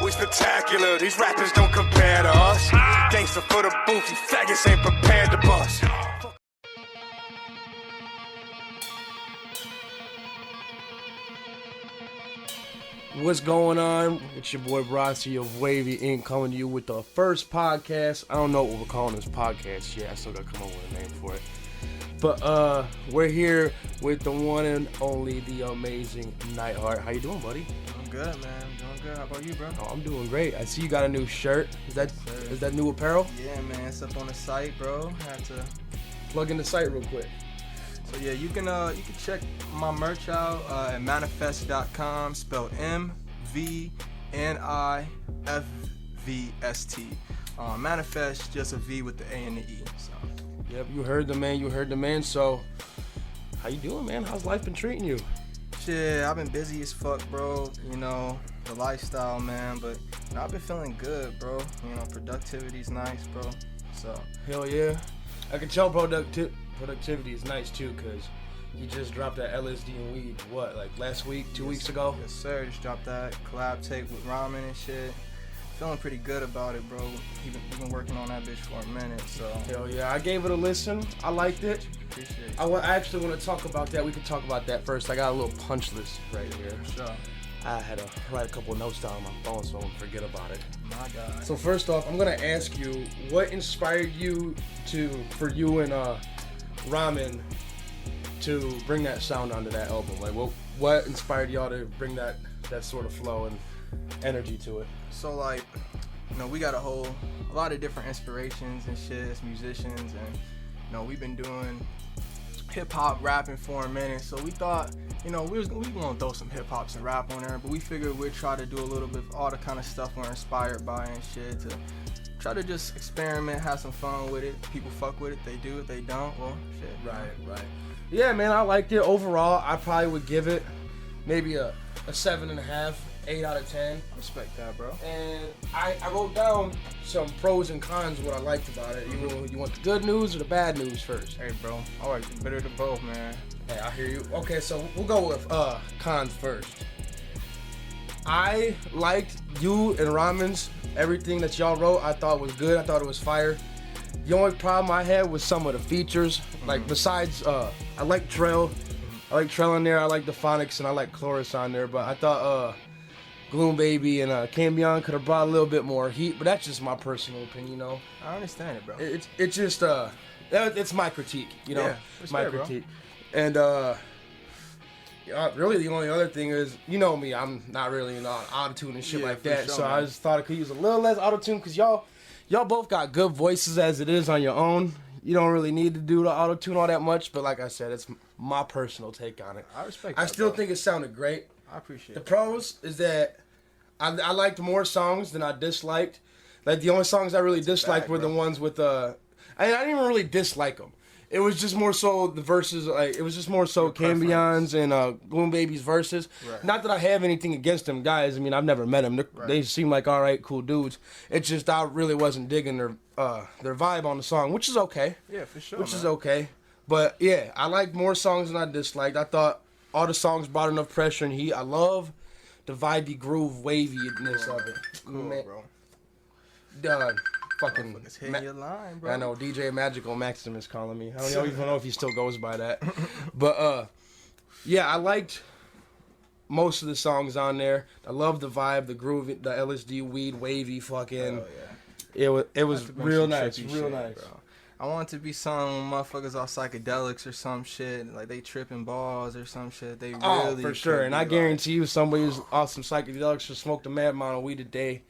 We spectacular, these rappers don't compare to us. Gangsta for the booth, you faggots ain't prepared to bust. What's going on? It's your boy Brosty of Wavy Inc. coming to you with the first podcast. I don't know what we're calling this podcast yet. I still gotta come up with a name for it. But we're here with the one and only, the amazing Knightheart. How you doing, buddy? I'm good, man. I'm doing good. How about you, bro? Oh, I'm doing great. I see you got a new shirt. Is that new apparel? Yeah, man. It's up on the site, bro. Had to Plug in the site real quick. So yeah, you can check my merch out at MVNIFVST.com, spelled MVNIFVST. Manifest, just a V with the A and the E. So. Yep, you heard the man. So, how you doing, man? How's life been treating you? Shit, I've been busy as fuck, bro. You know, the lifestyle, man. But you know, I've been feeling good, bro. You know, productivity's nice, bro. So. Hell yeah. I can tell productivity is nice too, because you just dropped that LSD and weed, what, like last week, 2 weeks ago? Yes, sir. Just dropped that collab tape with Ramen and shit. Feeling pretty good about it, bro. We've been working on that bitch for a minute, so. Hell yeah, I gave it a listen. I liked it. Appreciate it. I actually want to talk about that. We can talk about that first. I got a little punch list right here. Sure. I had to write a couple of notes down on my phone so I don't forget about it. My God. So first off, I'm gonna ask you, what inspired you for you and Ramen to bring that sound onto that album? Like, what inspired y'all to bring that sort of flow and energy to it? So like, you know, we got a lot of different inspirations and shit as musicians, and you know, we've been doing hip hop rapping for a minute. So we thought, you know, we gonna throw some hip hop and rap on there, but we figured we'd try to do a little bit of all the kind of stuff we're inspired by and shit, to try to just experiment, have some fun with it. People fuck with it, they do it, they don't, well, shit. Right. Yeah, man, I liked it. Overall, I probably would give it maybe a 7.5, 8 out of 10. Respect that, bro. And I wrote down some pros and cons of what I liked about it. You want the good news or the bad news first? Hey, bro. All right, better than both, man. Hey, I hear you. Okay, so we'll go with cons first. I liked you and Ramen's everything that y'all wrote. I thought was good. I thought it was fire. The only problem I had was some of the features. Like, besides, I like Trail. I like Trail on there. I like the Phonics, and I like Chloris on there. But I thought Gloom Baby and Cambion could have brought a little bit more heat. But that's just my personal opinion, you know. I understand it, bro. It's just it's my critique, you know. Yeah, my critique. Bro. And really the only other thing is, you know me, I'm not really into auto-tune and shit like that. Sure, so man. I just thought I could use a little less auto-tune, because y'all both got good voices as it is on your own. You don't really need to do the auto-tune all that much, but like I said, it's my personal take on it. I respect that, I still bro. think it sounded great. I appreciate The it. pros is that I liked more songs than I disliked. Like, the only songs I really disliked were the ones with I didn't even really dislike them. It was just more so the verses, like, it was just more so Cambion's and Gloom Baby's verses. Right. Not that I have anything against them guys. I mean, I've never met them. They seem like all right, cool dudes. It's just I really wasn't digging their vibe on the song, which is okay. Yeah, for sure. Which is okay. But yeah, I liked more songs than I disliked. I thought all the songs brought enough pressure and heat. I love the vibey groove waviness of it. Cool, Man, bro. Fucking It's hitting your line, bro. I know DJ Magical Maximus calling me. I don't even know if he still goes by that. But yeah, I liked most of the songs on there. I love the vibe, the groove, the LSD weed wavy fucking. Oh, yeah. It was real nice, Trippy real shit, nice. bro. I want it to be some motherfuckers off psychedelics or some shit, like they tripping balls or some shit. They really for sure. could And be I like- guarantee you, somebody who's off some psychedelics or smoked a mad amount of weed a day,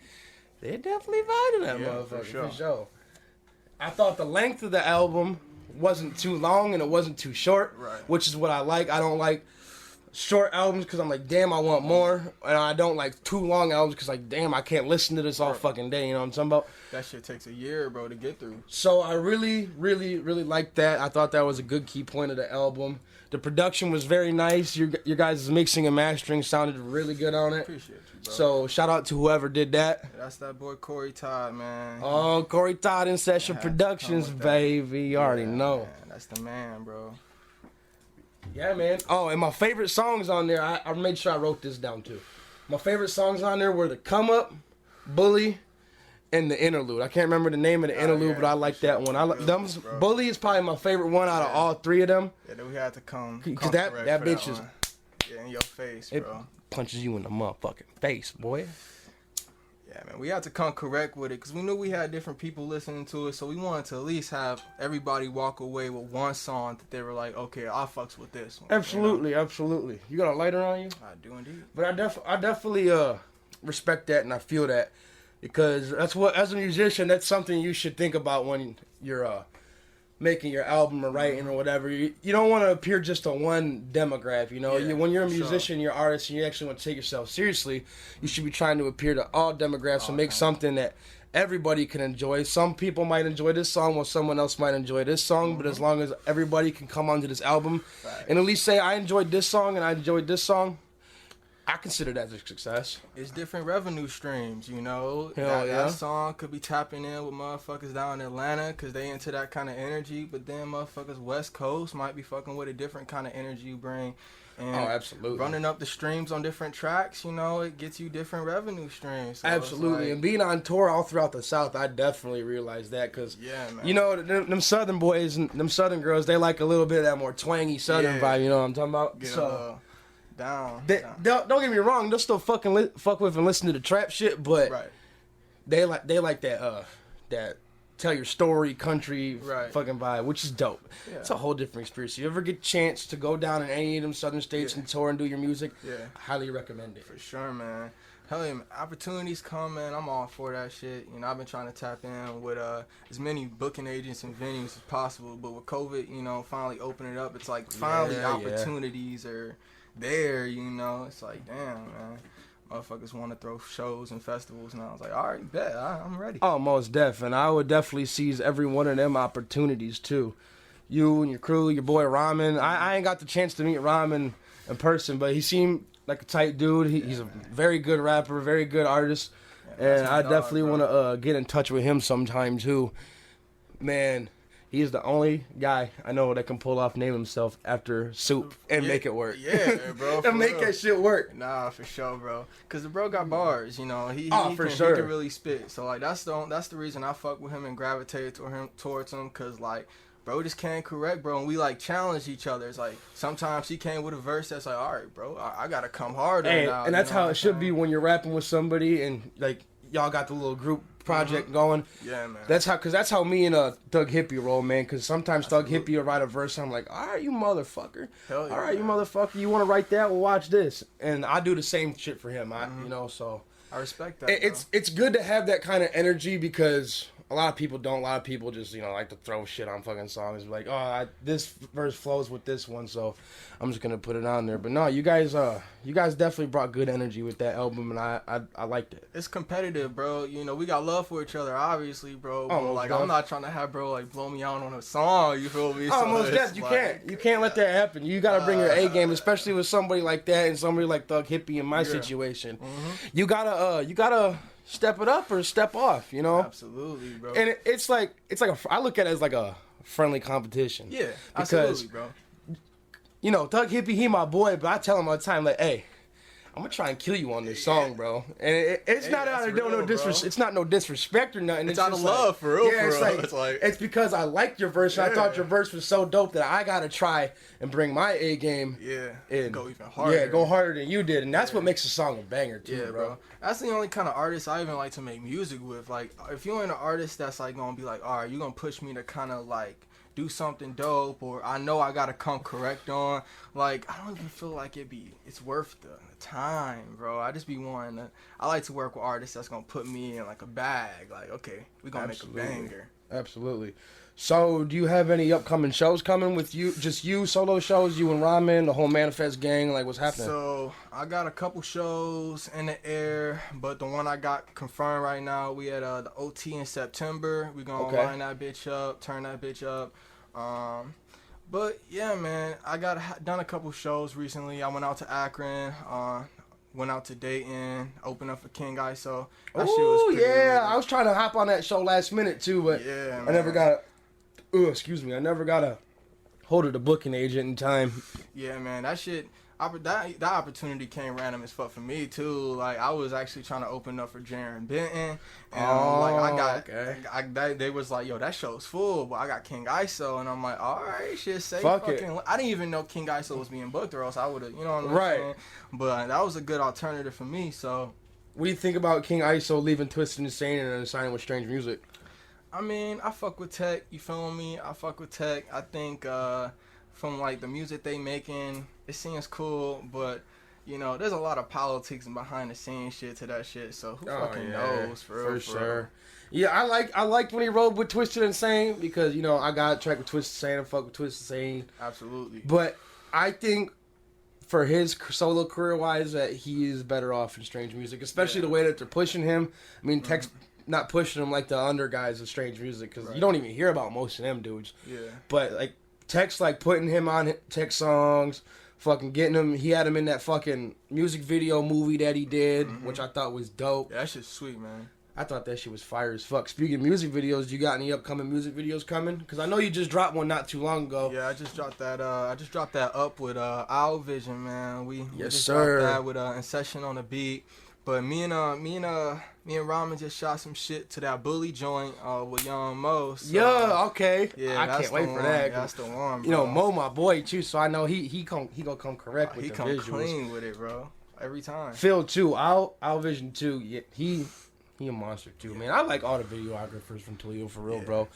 they definitely vibing that motherfucker, for sure. I thought the length of the album wasn't too long and it wasn't too short, which is what I like. I don't like short albums because I'm like, damn, I want more. And I don't like too long albums because, like, damn, I can't listen to this all fucking day. You know what I'm talking about? That shit takes a year, bro, to get through. So I really, really, really liked that. I thought that was a good key point of the album. The production was very nice. Your guys' mixing and mastering sounded really good on it. Appreciate you, bro. So shout out to whoever did that. That's that boy Corey Todd, man. Oh, Corey Todd in Session Had to come Productions, with that. baby. You already know. Man, that's the man, bro. Yeah, man. Oh, and my favorite songs on there, I made sure I wrote this down too. My favorite songs on there were The Come Up, Bully, and the interlude. I can't remember the name of the interlude, but I like that one. Bully is probably my favorite one out of all three of them. Yeah, then we had to come because that bitch is in your face, bro. It punches you in the motherfucking face, boy. Yeah, man, we had to come correct with it because we knew we had different people listening to it, so we wanted to at least have everybody walk away with one song that they were like, okay, I fucks with this one. Absolutely, absolutely. You got a lighter on you? I do indeed. But I definitely respect that, and I feel that because that's what, as a musician, that's something you should think about when you're making your album or writing or whatever. You don't want to appear just on one demographic, you know. When you're a musician, you're an artist, and you actually want to take yourself seriously, you should be trying to appear to all demographics and make something that everybody can enjoy. Some people might enjoy this song while someone else might enjoy this song, but as long as everybody can come onto this album and at least say, I enjoyed this song and I enjoyed this song, I consider that a success. It's different revenue streams, you know. That song could be tapping in with motherfuckers down in Atlanta because they into that kind of energy, but then motherfuckers West Coast might be fucking with a different kind of energy you bring. And absolutely. Running up the streams on different tracks, you know, it gets you different revenue streams. So absolutely. like, and being on tour all throughout the South, I definitely realized that because, man. You know, them Southern boys and them Southern girls, they like a little bit of that more twangy Southern vibe, you know what I'm talking about? Down. Don't get me wrong, they'll still fuck with and listen to the trap shit, but they like that tell your story country fucking vibe, which is dope. Yeah. It's a whole different experience. If you ever get a chance to go down in any of them southern states and tour and do your music, I highly recommend it. For sure, man. Hell yeah, man. Opportunities come, man. I'm all for that shit. You know, I've been trying to tap in with as many booking agents and venues as possible, but with COVID, you know, finally opening it up, it's like finally opportunities are there, you know. It's like, damn, man, motherfuckers want to throw shows and festivals now. I was like, all right, bet, I'm ready. Oh, most def, and I would definitely seize every one of them opportunities too. You and your crew, your boy Ramen. I ain't got the chance to meet Ramen in person, but he seemed like a tight dude. He's a very good rapper, very good artist, and I definitely want to get in touch with him sometime too. Man, he's the only guy I know that can pull off name himself after Soup and make it work. Yeah, bro. And make that shit work. Nah, for sure, bro. Cause the bro got bars, you know. He can really spit. So like that's the reason I fuck with him and gravitate towards him. Cause like, bro just came correct, bro, and we like challenge each other. It's like sometimes he came with a verse that's like, all right, bro, I gotta come harder now. And that's how it should be when you're rapping with somebody and like y'all got the little group project going. Yeah, man. That's how me and Thug Hippie roll, man. Because sometimes Thug Hippie will write a verse, and I'm like, all right, you motherfucker. Hell yeah, all right, you motherfucker. You want to write that? Well, watch this. And I do the same shit for him. You know, so I respect that. It's good to have that kind of energy because a lot of people don't. A lot of people just, you know, like to throw shit on fucking songs. Like, oh, this verse flows with this one, so I'm just gonna put it on there. But no, you guys definitely brought good energy with that album, and I liked it. It's competitive, bro. You know, we got love for each other, obviously, bro. But Oh, like, I'm not trying to have bro like blow me out on a song. You feel me? Oh, So most definitely. You can't let that happen. You gotta bring your A game, especially with somebody like that and somebody like Thug Hippie in my situation. You gotta step it up or step off, you know? Absolutely, bro. And I look at it as like a friendly competition. Yeah, because, absolutely, bro. You know, Thug Hippie, he my boy, but I tell him all the time, like, hey, I'm gonna try and kill you on this song, bro. And it's not out of no disrespect. It's not no disrespect or nothing. It's out of love, for real. Yeah, it's like it's because I liked your verse. And I thought your verse was so dope that I gotta try and bring my A game. Yeah, and go even harder. Yeah, go harder than you did, and that's what makes a song a banger too, yeah, bro. That's the only kind of artist I even like to make music with. Like, if you're an artist that's like gonna be like, all right, you're gonna push me to kind of like do something dope, or I know I gotta come correct on. Like, I don't even feel like it's worth the time, bro. I just be wanting to. I like to work with artists that's gonna put me in like a bag. Like, okay, we gonna make a banger. Absolutely. So, do you have any upcoming shows coming with you? Just you solo shows, you and Ramen, the whole MVNIFVST gang. Like, what's happening? So I got a couple shows in the air, but the one I got confirmed right now, we had the OT in September. We gonna line that bitch up, turn that bitch up. But yeah, man, I done a couple shows recently. I went out to Akron, went out to Dayton, opened up for King Guy. So that shit was pretty I was trying to hop on that show last minute too, but I never got I never got a hold of the booking agent in time. Yeah, man, that shit. that opportunity came random as fuck for me too. Like I was actually trying to open up for Jaron Benton, and like I got, they was like, yo, that show's full, but I got King ISO, and I'm like, all right, shit, say fucking. I didn't even know King ISO was being booked, or else I would have, you know what I'm saying? But that was a good alternative for me. So, what do you think about King ISO leaving Twisted Insane and then signing with Strange Music? I mean, I fuck with Tech. You feel me? I fuck with Tech. I think from like the music they making, it seems cool, but you know, there's a lot of politics and behind the scenes shit to that shit. So who fucking knows? For sure. Yeah, I liked when he rode with Twisted Insane because you know I got a track with Twisted Insane. I fuck with Twisted Insane. Absolutely. But I think for his solo career wise, that he is better off in Strange Music, especially the way that they're pushing him. I mean, Tech's not pushing him like the under guys of Strange Music because you don't even hear about most of them dudes. Yeah. But like Tech's like putting him on Tech songs, fucking getting him. He had him in that fucking music video movie that he did, which I thought was dope. Yeah, that shit's sweet, man. I thought that shit was fire as fuck. Speaking of music videos, you got any upcoming music videos coming? Because I know you just dropped one not too long ago. Yeah, I just dropped that. Up with Owl Vision, man. We just sir. dropped that with In Session on the beat. But me and Ramen just shot some shit to that Bully joint with Young Mo. So, yeah, okay. Yeah, I can't wait for that. Yeah, that's the one, bro. You know, Mo, my boy too. So I know he gonna come correct with the visuals. He come clean with it, bro. Every time. Phil too. Owl Vision too. Yeah, he a monster too, man. I like all the videographers from Toledo for real, bro.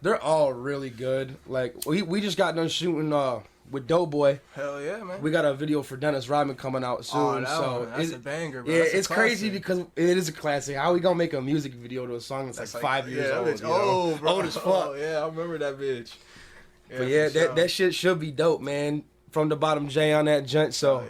They're all really good. Like we just got done shooting with Doughboy. Hell yeah, man. We got a video for Dennis Rodman coming out soon. That's a banger, bro. Yeah, that's it's crazy because it is a classic. How we gonna make a music video to a song that's like 5 years old? Bitch, old, bro. Old as fuck. Oh, yeah, I remember that bitch. Yeah, but yeah, that shit should be dope, man. From the bottom J on that joint, so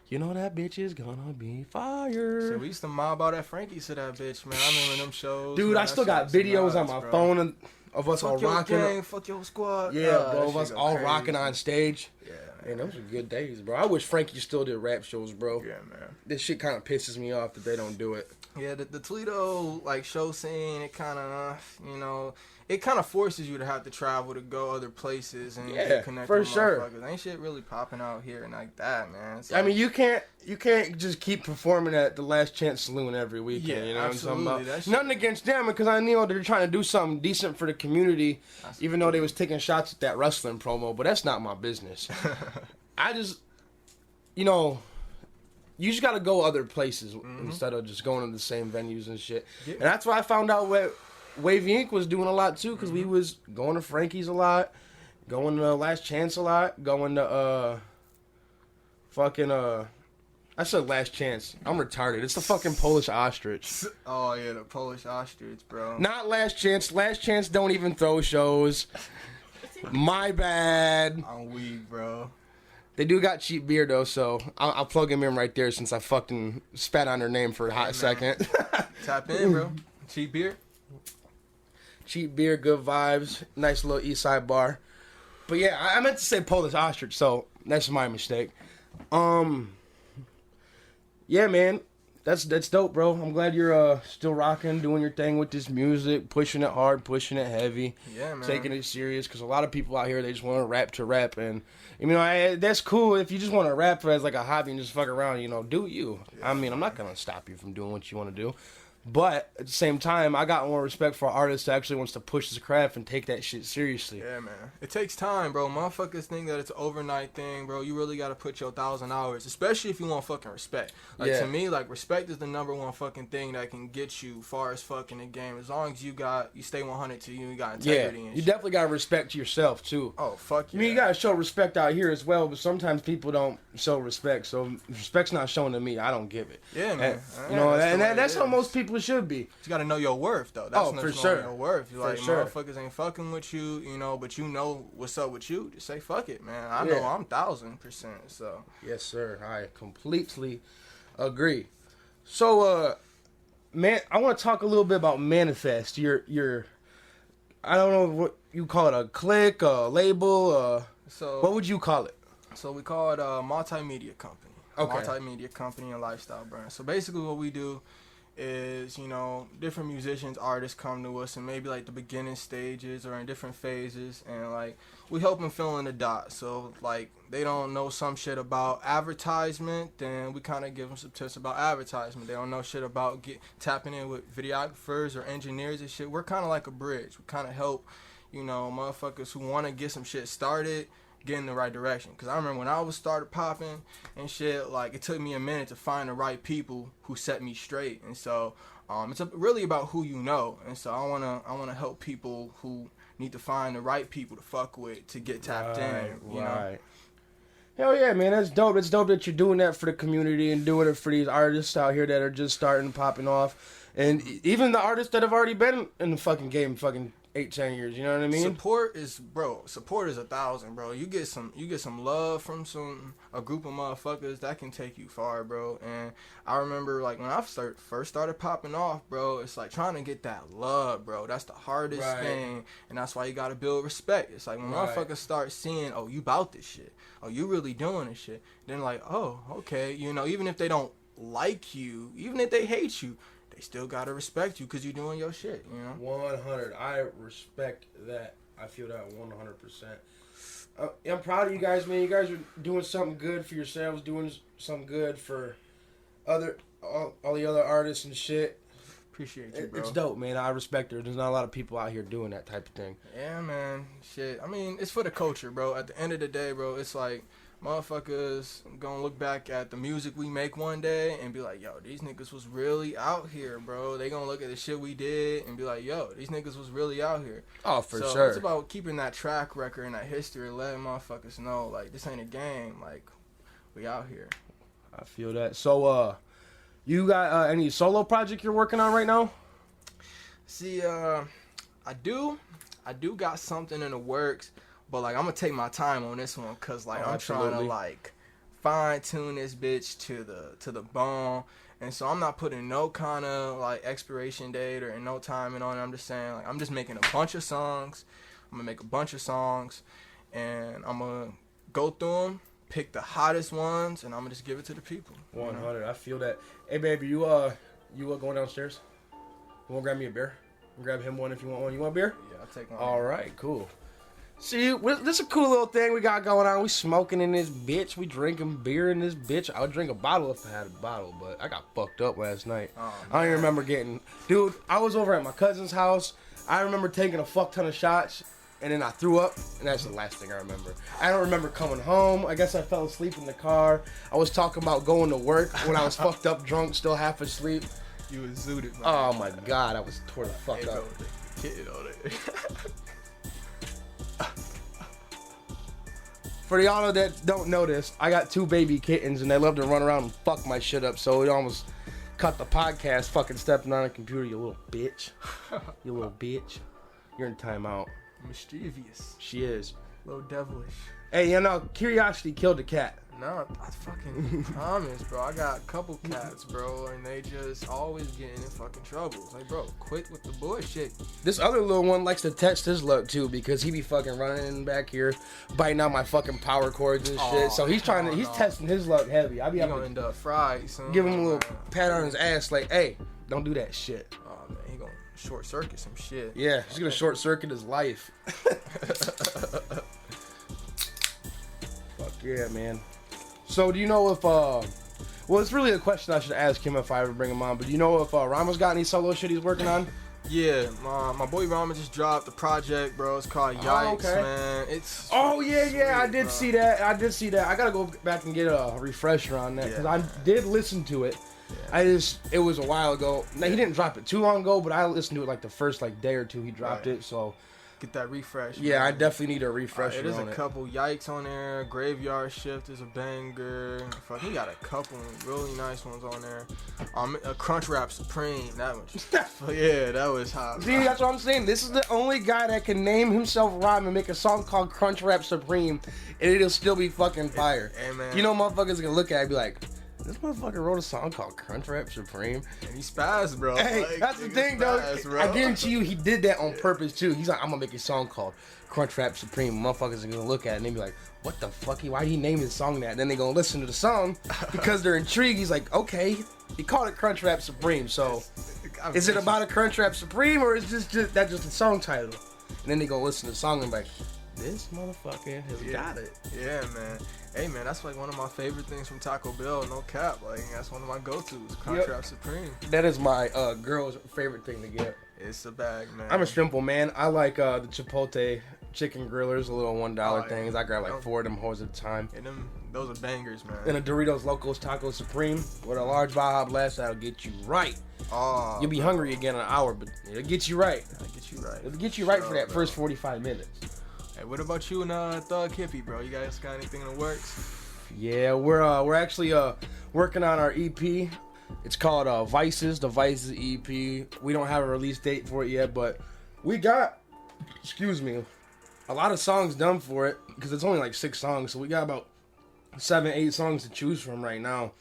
you know that bitch is gonna be fire. So we used to mob out at Frankie's to that bitch, man. I remember them shows. Dude, man, I still got videos on my phone of us all rocking. Gang, fuck your squad. Yeah, bro, of us all crazy. Rocking on stage. Yeah, man, those were good days, bro. I wish Frankie still did rap shows, bro. Yeah, man. This shit kind of pisses me off that they don't do it. Yeah, the Toledo like show scene, it kind of, you know, it kind of forces you to have to travel to go other places and connect for with sure. motherfuckers. Ain't shit really popping out here and like that, man. I mean, you can't just keep performing at the Last Chance Saloon every weekend. Yeah, you know absolutely. What I'm talking about? Nothing against them because I know they're trying to do something decent for the community, even though they was taking shots at that wrestling promo. But that's not my business. I just, you know. You just gotta go other places instead of just going to the same venues and shit. Yeah. And that's why I found out what Wavy Inc. was doing a lot too, because we was going to Frankie's a lot, going to Last Chance a lot, going to I said Last Chance. I'm retarded. It's the fucking Polish Ostrich. Oh yeah, the Polish Ostrich, bro. Not Last Chance. Last Chance don't even throw shows. My bad. I'm weak, bro. They do got cheap beer, though, so I'll plug him in right there since I fucking spat on their name for a hot second. Tap in, bro. Cheap beer. Cheap beer, good vibes, nice little east side bar. But yeah, I meant to say Polish Ostrich, so that's my mistake. Yeah, man, that's dope, bro. I'm glad you're still rocking, doing your thing with this music, pushing it hard, pushing it heavy, taking it serious. Because a lot of people out here, they just want to rap, and you know that's cool if you just want to rap as like a hobby and just fuck around. You know, do you? I mean, I'm not gonna stop you from doing what you want to do. But at the same time, I got more respect for artists that actually wants to push his craft and take that shit seriously. Yeah, man. It takes time, bro. Motherfuckers think that it's an overnight thing, bro. You really got to put your 1,000 hours, especially if you want fucking respect. Like, to me, like, respect is the number one fucking thing that can get you far as fuck in the game. As long as you stay 100 to you got integrity and shit. You definitely got to respect yourself, too. Oh, fuck yeah. I mean, you got to show respect out here as well, but sometimes people don't show respect. So if respect's not shown to me, I don't give it. Yeah, man. You know, that's how most people should be. You gotta know your worth, though. That's for sure. Your worth. You're like, motherfuckers ain't fucking with you, you know, but you know what's up with you. Just say fuck it, man. I know I'm 1,000%. So. Yes, sir. I completely agree. So, man, I want to talk a little bit about MVNIFVST. Your, I don't know what you call it, a clique, a label. So what would you call it? So we call it a multimedia company. Okay. Multimedia company and lifestyle brand. So basically, what we do is, you know, different musicians, artists come to us and maybe like the beginning stages or in different phases, and like we help them fill in the dots. So like they don't know some shit about advertisement, then we kind of give them some tips about advertisement. They don't know shit about tapping in with videographers or engineers and shit. We're kind of like a bridge. We kind of help, you know, motherfuckers who want to get some shit started get in the right direction. Because I remember when I was started popping and shit, like it took me a minute to find the right people who set me straight. And so it's really about who you know. And so I wanna help people who need to find the right people to fuck with to get tapped in. You know? Hell yeah, man, that's dope. It's dope that you're doing that for the community and doing it for these artists out here that are just starting, popping off. And even the artists that have already been in the fucking game 8-10 years, you know what I mean? Support is 1,000, bro. You get some love from a group of motherfuckers that can take you far, bro. And I remember like when I first started popping off, bro, it's like trying to get that love, bro. That's the hardest thing, and that's why you gotta build respect. It's like when motherfuckers start seeing, oh, you bout this shit, oh, you really doing this shit, then like, oh, okay, you know, even if they don't like you, even if they hate you, they still gotta respect you because you're doing your shit, you know? 100. I respect that. I feel that 100%. I'm proud of you guys, man. You guys are doing something good for yourselves, doing something good for all the other artists and shit. Appreciate you, bro. It's dope, man. I respect it. There's not a lot of people out here doing that type of thing. Yeah, man. Shit. I mean, it's for the culture, bro. At the end of the day, bro, it's like motherfuckers gonna look back at the music we make one day and be like, yo, these niggas was really out here, bro. They gonna look at the shit we did and be like, yo, these niggas was really out here. Oh, for sure. So it's about keeping that track record and that history, letting motherfuckers know, like, this ain't a game. Like, we out here. I feel that. So, you got any solo project you're working on right now? See, I do got something in the works. But, like, I'm going to take my time on this one because, like, I'm trying to, like, fine-tune this bitch to the bone. And so I'm not putting no kind of, like, expiration date or no timing on it. I'm just saying, like, I'm just making a bunch of songs. I'm going to make a bunch of songs. And I'm going to go through them, pick the hottest ones, and I'm going to just give it to the people. 100. I feel that. Hey, baby, you going downstairs? You want to grab me a beer? Grab him one if you want one. You want a beer? Yeah, I'll take one. All right, cool. See, this is a cool little thing we got going on. We smoking in this bitch. We drinking beer in this bitch. I would drink a bottle if I had a bottle, but I got fucked up last night. I don't even remember Dude, I was over at my cousin's house. I remember taking a fuck ton of shots, and then I threw up, and that's the last thing I remember. I don't remember coming home. I guess I fell asleep in the car. I was talking about going to work when I was fucked up, drunk, still half asleep. You was zooted, man. Oh, my God. I was tore the fuck up. Kid on it. For y'all that don't know this, I got 2 baby kittens and they love to run around and fuck my shit up, so it almost cut the podcast fucking stepping on a computer, you little bitch. You little bitch. You're in timeout. Mischievous. She is. Little devilish. Hey, you know, curiosity killed the cat. No, I fucking promise, bro. I got a couple cats, bro, and they just always getting in fucking trouble. It's like, bro, quit with the bullshit. This other little one likes to test his luck too because he be fucking running back here, biting out my fucking power cords and shit. So he's he's testing his luck heavy. I be gonna end up fried, son. Give him a little pat on his ass, like, hey, don't do that shit. Oh man, he gonna short circuit some shit. Yeah, he's gonna short circuit his life. Fuck yeah, man. So do you know if well, it's really a question I should ask him if I ever bring him on, but do you know if Rama's got any solo shit he's working on? Yeah, my boy Rama just dropped the project, bro. It's called Yikes, man. It's sweet, I did see that. I gotta go back and get a refresher on that because I did listen to it. Yeah. It was a while ago. Now, he didn't drop it too long ago, but I listened to it like the first day or two he dropped it, so get that refresh. Yeah, man. I definitely need a refresher. There's a couple Yikes on there. Graveyard Shift is a banger. Fuck, he got a couple really nice ones on there. Crunchwrap Supreme, that one. Yeah, that was hot. See, that's what I'm saying. This is the only guy that can name himself rhyme and make a song called Crunchwrap Supreme, and it'll still be fucking fire. Hey, man. You know, motherfuckers gonna look at it and be like, this motherfucker wrote a song called Crunchwrap Supreme. And he spazzed, bro. Hey, like, that's the thing, though. I guarantee you he did that on purpose, too. He's like, I'm going to make a song called Crunchwrap Supreme. Motherfuckers are going to look at it and they be like, what the fuck? Why did he name his song that? And then they going to listen to the song because they're intrigued. He's like, okay, he called it Crunchwrap Supreme. So, is it about a Crunchwrap Supreme or is this just a song title? And then they go listen to the song and be like, this motherfucker has got it. Yeah, man. Hey, man, that's like one of my favorite things from Taco Bell. No cap. Like, that's one of my go-tos. Crunchwrap Supreme. That is my girl's favorite thing to get. It's a bag, man. I'm a simple man. I like the Chipotle chicken grillers, the little $1 things. I grab like 4 of them hoes at a time. And those are bangers, man. And a Doritos Locos Taco Supreme with a large Baja Blast, that'll get you right. Oh, You'll be hungry again in an hour, but it'll get you right. It'll get you right for that first 45 minutes. Hey, what about you and Thug Hippie, bro? You guys got anything in the works? Yeah, we're actually working on our EP. It's called Vices, the Vices EP. We don't have a release date for it yet, but we got, a lot of songs done for it because it's only like 6 songs, so we got about 7-8 songs to choose from right now.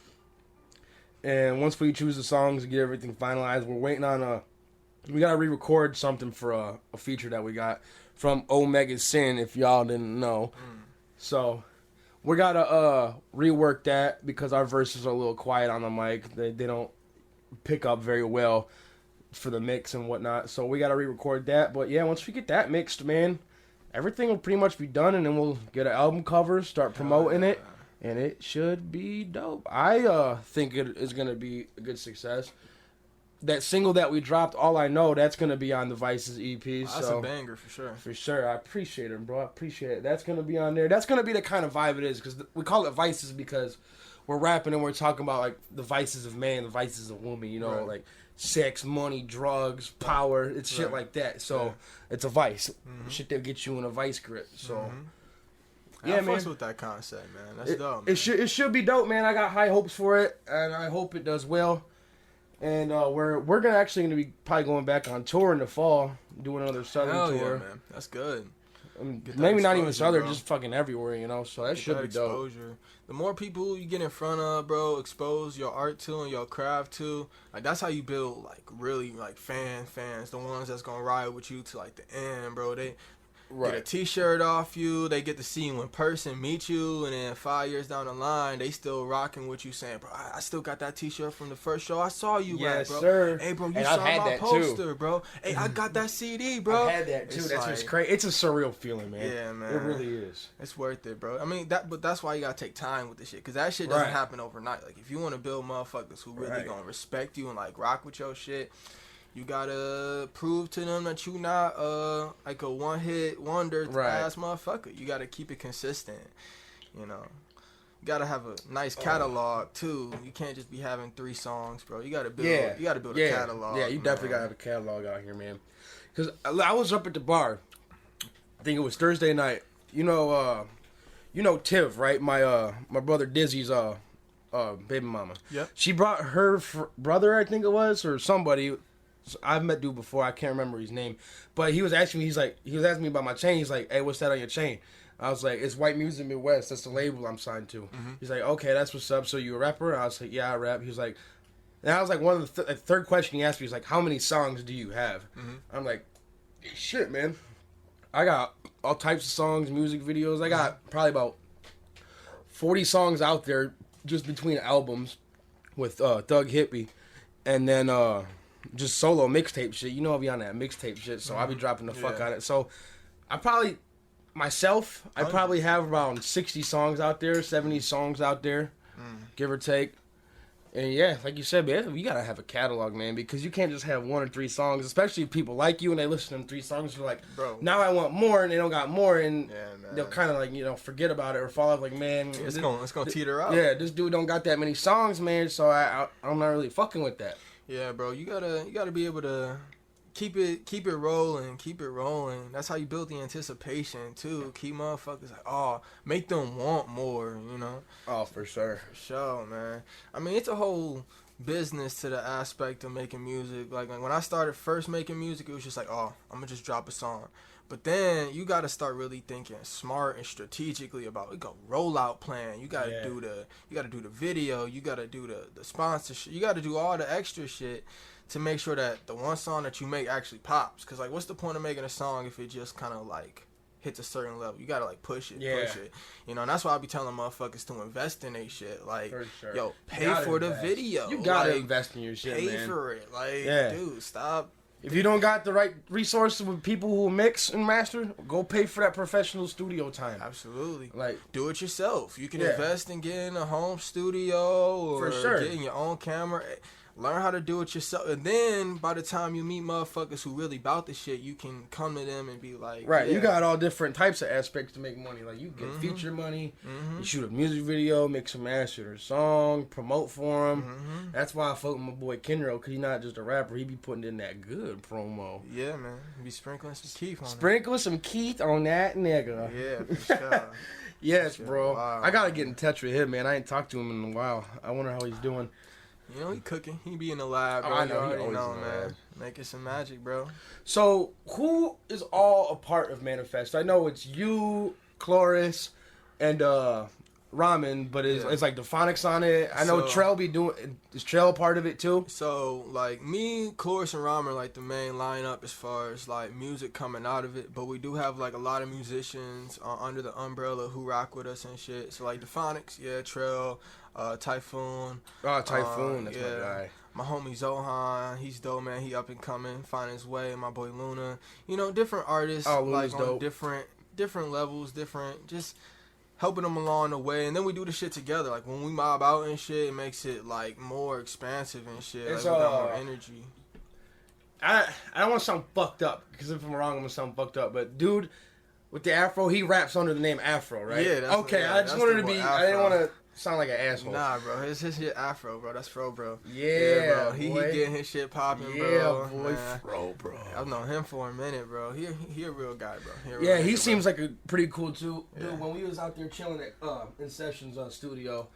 And once we choose the songs and get everything finalized, we're waiting on we gotta re-record something for a feature that we got from Omega Sin, if y'all didn't know. So we gotta rework that because our verses are a little quiet on the mic. They don't pick up very well for the mix and whatnot. So we gotta re-record that. But yeah, once we get that mixed, man, everything will pretty much be done, and then we'll get an album cover, start promoting it, and it should be dope. I think it is gonna be a good success. That single that we dropped, All I Know, that's going to be on the Vices EP. That's a banger for sure. For sure. I appreciate it, bro. I appreciate it. That's going to be on there. That's going to be the kind of vibe it is, because we call it Vices because we're rapping and we're talking about, like, the vices of man, the vices of woman, you know, like sex, money, drugs, power. It's shit like that. So it's a vice. Shit that gets you in a vice grip. So, yeah, man. I fucks with that concept, man. That's dope. Man. It should be dope, man. I got high hopes for it, and I hope it does well. And we're gonna be probably going back on tour in the fall, doing another Southern tour. Yeah, man. That's good. Maybe not even Southern, just fucking everywhere, you know. So that should be dope. The more people you get in front of, bro, expose your art to and your craft to, like that's how you build like really like fans, the ones that's gonna ride with you to like the end, bro. They get a t-shirt off you, they get to see you in person, meet you, and then 5 years down the line, they still rocking with you saying, bro, I still got that t-shirt from the first show I saw you rap, bro. Sir. Hey, bro, you saw my poster, bro. Hey, I got that CD, bro. I had that too. That's just crazy. It's a surreal feeling, man. Yeah, man. It really is. It's worth it, bro. I mean, but that's why you gotta take time with this shit, because that shit doesn't happen overnight. Like, if you want to build motherfuckers who really gonna respect you and like rock with your shit, you gotta prove to them that you not like a one-hit wonder ass motherfucker. You gotta keep it consistent, you know. You gotta have a nice catalog too. You can't just be having 3 songs, bro. You gotta build. You gotta build a catalog. Yeah, you definitely gotta have a catalog out here, man. Cause I was up at the bar. I think it was Thursday night. You know Tiv, right? My brother Dizzy's baby mama. Yep. She brought her brother, I think it was, or somebody. So I've met dude before. I can't remember his name, but he was asking me. He was asking me about my chain. He's like, "Hey, what's that on your chain?" I was like, "It's White Music Midwest. That's the label I'm signed to." He's like, "Okay, that's what's up. So you a rapper?" I was like, "Yeah, I rap." He was like, and I was like, one of the third question he asked me was like, "How many songs do you have?" I'm like, "Shit, man, I got all types of songs, music videos. I got probably about 40 songs out there just between albums with Thug Hippie, and then just solo mixtape shit. You know I'll be on that mixtape shit, so I'll be dropping the fuck on it. So I probably have around 60 songs out there, 70 songs out there, give or take. And yeah, like you said, man, you gotta have a catalog, man, because you can't just have 1 or 3 songs, especially if people like you and they listen to them 3 songs. They're like, bro, now I want more, and they don't got more, and they'll kind of like, you know, forget about it or fall off. Like, man, it's gonna teeter out. Yeah, this dude don't got that many songs, man. So I'm not really fucking with that. Yeah, bro, you gotta be able to keep it rolling. That's how you build the anticipation too. Keep motherfuckers like, make them want more, you know. Oh, for sure. For sure, man. I mean, it's a whole business to the aspect of making music. Like when I started first making music, it was just like, I'm gonna just drop a song. But then you gotta start really thinking smart and strategically about a rollout plan. You gotta do the video. You gotta do the sponsorship. You gotta do all the extra shit to make sure that the one song that you make actually pops. Cause like, what's the point of making a song if it just kind of like hits a certain level. You gotta like push it. You know, and that's why I be telling motherfuckers to invest in they shit. Like, for sure. Yo, pay for the video. You gotta like, invest in your shit, pay man. for it. Like, dude, stop. If you don't got the right resources with people who mix and master, go pay for that professional studio time. Absolutely. Like, do it yourself. You can invest in getting a home studio or getting your own camera. Learn how to do it yourself. And then by the time you meet motherfuckers who really about the shit, you can come to them and be like, you got all different types of aspects to make money. Like, you get feature money, you shoot a music video, mix and master a song, promote for him. That's why I fuck with my boy Kenro, because he's not just a rapper. He be putting in that good promo. Yeah, man. He be sprinkling some Keith on Sprinkle some Keith on that nigga. Yeah, for sure. Yes, bro. Wow. I gotta get in touch with him, man. I ain't talked to him in a while. I wonder how he's doing. You know, he cooking. He be in the lab, bro. I know, you already he know, always in the man. lab. Making some magic, bro. So, who is all a part of MVNIFVST? I know it's you, Cloris, and Ramen, but it's like the phonics on it. I know Trell be doing. Is Trell a part of it too? So, like, me, Cloris, and Ramen are like the main lineup as far as like music coming out of it. But we do have like a lot of musicians under the umbrella who rock with us and shit. So, like the phonics, Trell. Typhoon. Oh, Typhoon, that's my guy. My homie Zohan, he's dope, man. He up and coming, finding his way. My boy Luna, you know, different artists, like on dope. different levels, just helping them along the way. And then we do the shit together. Like when we mob out and shit, it makes it like more expansive and shit. It's, like, we got more energy. I don't want to sound fucked up, because if I'm wrong, I'm gonna sound fucked up. But dude, with the afro, he raps under the name Afro, right? Yeah. That's I just wanted to be. Afro. I didn't want to sound like an asshole. Nah, bro. His shit Afro, bro. That's Fro, bro. Yeah, bro. He getting his shit popping, bro. Yeah, boy. Man. Fro, bro. I've known him for a minute, bro. He a real guy, bro. He seems like a pretty cool dude. Dude, when we was out there chilling at in Sessions studio,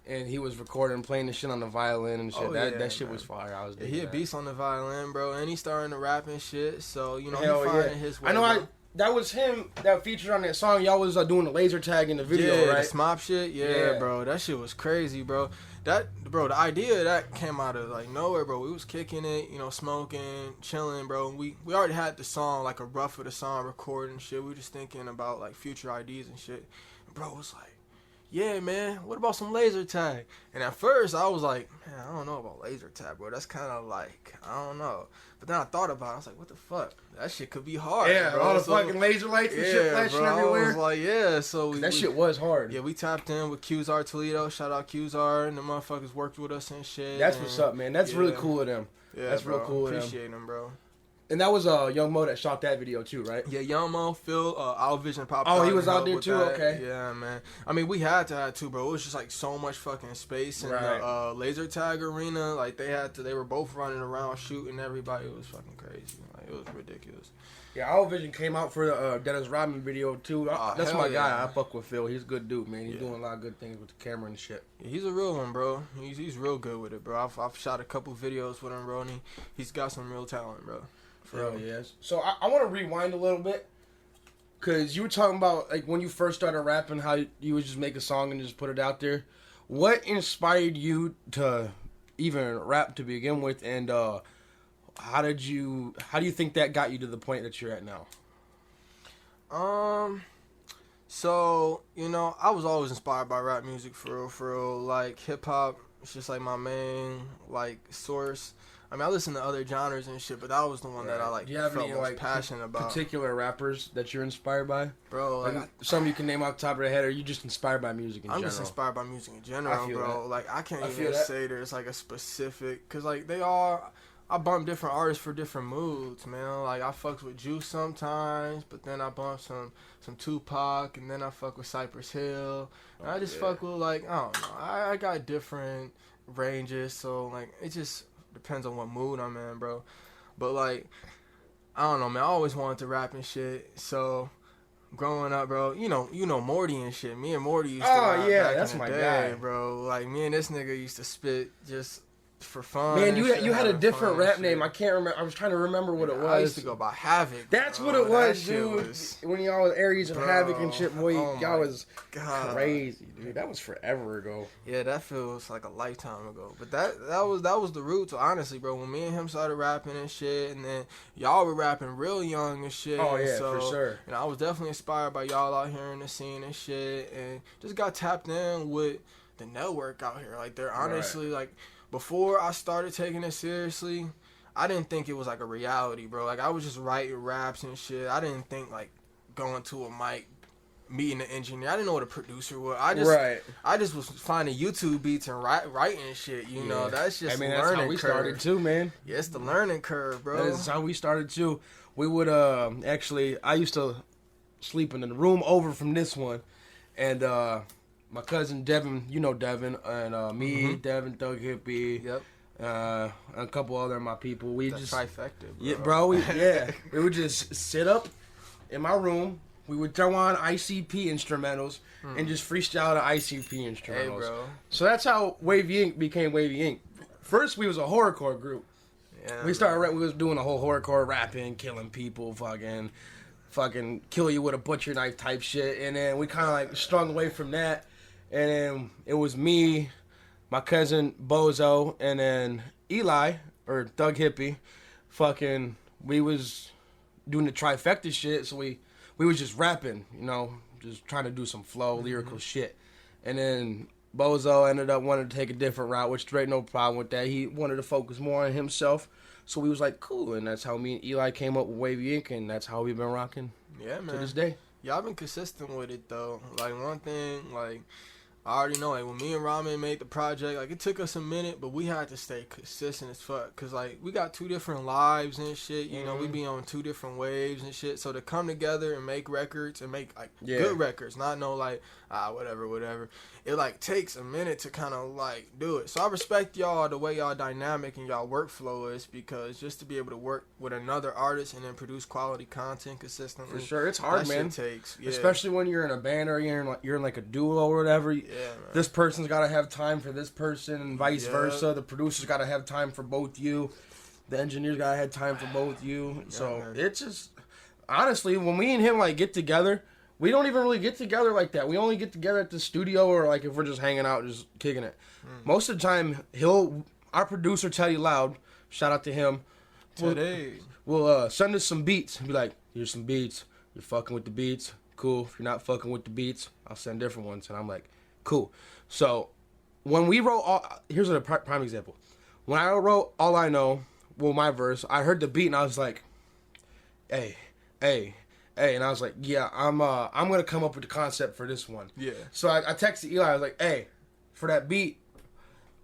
and he was recording, playing the shit on the violin and shit. That shit was fire. I was. He a beast on the violin, bro, and he's starting to rap and shit. So you know, he finding his way. I know. Bro. That was him that featured on that song. Y'all was doing the laser tag in the video, right? The Smop shit. Yeah, bro. That shit was crazy, bro. The idea of that came out of like nowhere, bro. We was kicking it, you know, smoking, chilling, bro. We already had the song, like a rough of the song recorded and shit. We were just thinking about like future ideas and shit. And bro was like, yeah, man, what about some laser tag? And at first I was like, man, I don't know about laser tag, bro. That's kind of like, I don't know. But then I thought about it. I was like, what the fuck? That shit could be hard. Yeah, bro. all the fucking laser lights and shit flashing everywhere. I was like, yeah. So that shit was hard. Yeah, we tapped in with Qzar Toledo. Shout out Qzar. And the motherfuckers worked with us and shit. That's what's up, man. That's really cool of them. Yeah, that's bro, real cool of them. Appreciate them, bro. And that was Young Mo that shot that video too, right? Yeah, Young Mo, Phil, Our Vision popped out. Oh, he was out there too? That. Okay. Yeah, man. I mean, we had to have too, bro. It was just like so much fucking space in the laser tag arena. Like they were both running around shooting everybody. It was fucking crazy. Like it was ridiculous. Yeah, Our Vision came out for the Dennis Rodman video too. That's my guy. I fuck with Phil. He's a good dude, man. He's doing a lot of good things with the camera and shit. Yeah, he's a real one, bro. He's real good with it, bro. I've shot a couple videos with him, bro. And he's got some real talent, bro. Hell yes. So I want to rewind a little bit, because you were talking about like when you first started rapping, how you would just make a song and just put it out there. What inspired you to even rap to begin with, and how do you think that got you to the point that you're at now? So you know, I was always inspired by rap music for real. Like hip hop, it's just like my main like source. I mean, I listen to other genres and shit, but that was the one that I like. Do you have felt any most like passionate about? Particular rappers that you're inspired by, bro? Like some you can name off the top of your head, or are you just inspired by music in general? I'm just inspired by music in general, bro. That. Like I can't even say there's like a specific, cause like I bump different artists for different moods, man. Like I fucks with Juice sometimes, but then I bump some Tupac, and then I fuck with Cypress Hill. And I just fuck with like I don't know. I got different ranges, so like it just depends on what mood I'm in, bro. But like I don't know, man. I always wanted to rap and shit, so. Growing up, bro, you know Morty and shit. Me and Morty used to rap back that's in the my day, guy, bro. Like me and this nigga used to spit just for fun. Man, you and had a having different fun rap and name. shit. I can't remember. I was trying to remember what it was. I used to go by Havoc. That's bro. what it was, That shit dude. was- When y'all was Aries and Bro, Havoc and shit, boy, oh y'all my was God. crazy, dude. That was forever ago. Yeah, that feels like a lifetime ago. But that was the root. So honestly, bro, when me and him started rapping and shit, and then y'all were rapping real young and shit. Oh, yeah, so, for sure. You know, I was definitely inspired by y'all out here in the scene and shit, and just got tapped in with the network out here. Like, they're honestly like, before I started taking it seriously, I didn't think it was like a reality, bro. Like, I was just writing raps and shit. I didn't think like going to a mic, meeting the engineer. I didn't know what a producer was. I just was finding YouTube beats and writing shit. You know, that's just that's learning how we curve. started too, man. Yeah, it's the learning curve, bro. That is how we started too. We would actually, I used to sleep in the room over from this one, and my cousin Devin, you know Devin, and me, Devin, Thug Hippie, Yep. a couple other of my people. We That's just trifecta, bro. yeah, bro. We would just sit up in my room. We would throw on ICP instrumentals and just freestyle the ICP instrumentals. Hey, bro. So that's how Wavy Inc. became Wavy Inc. First, we was a horrorcore group. Yeah, We started. We was doing a whole horrorcore rapping, killing people, fucking kill you with a butcher knife type shit. And then we kind of like strung away from that. And then it was me, my cousin Bozo, and then Eli or Thug Hippie. We was doing the trifecta shit. So we was just rapping, you know, just trying to do some flow, lyrical shit. And then Bozo ended up wanting to take a different route, which straight no problem with that. He wanted to focus more on himself. So we was like, cool. And that's how me and Eli came up with Wavy Inc. And that's how we've been rocking Yeah, man. to this day. Y'all been consistent with it, though. Like, one thing, like, I already know, like, when me and Ramen made the project, like, it took us a minute, but we had to stay consistent as fuck. Because, like, we got two different lives and shit. You know, we be on two different waves and shit. So to come together and make records and make, like, good records, not no, like, whatever. It, like, takes a minute to kind of, like, do it. So I respect y'all, the way y'all dynamic and y'all workflow is, because just to be able to work with another artist and then produce quality content consistently. For sure. It's hard, that man. Shit takes, yeah. Especially when you're in a band or you're in like a duo or whatever. Yeah, man. This person's got to have time for this person and vice versa. The producer's got to have time for both you. The engineer's got to have time for both you. So man. it's just, honestly, when me and him like get together, we don't even really get together like that. We only get together at the studio or like if we're just hanging out, just kicking it. Most of the time, our producer, Teddy Loud, shout out to him. Will send us some beats and be like, here's some beats. You're fucking with the beats. Cool. If you're not fucking with the beats, I'll send different ones. And I'm like, cool. So when we wrote here's a prime example. When I wrote All I Know, my verse, I heard the beat and I was like, hey. And I was like, yeah, I'm going to come up with the concept for this one. Yeah. So I texted Eli. I was like, hey, for that beat,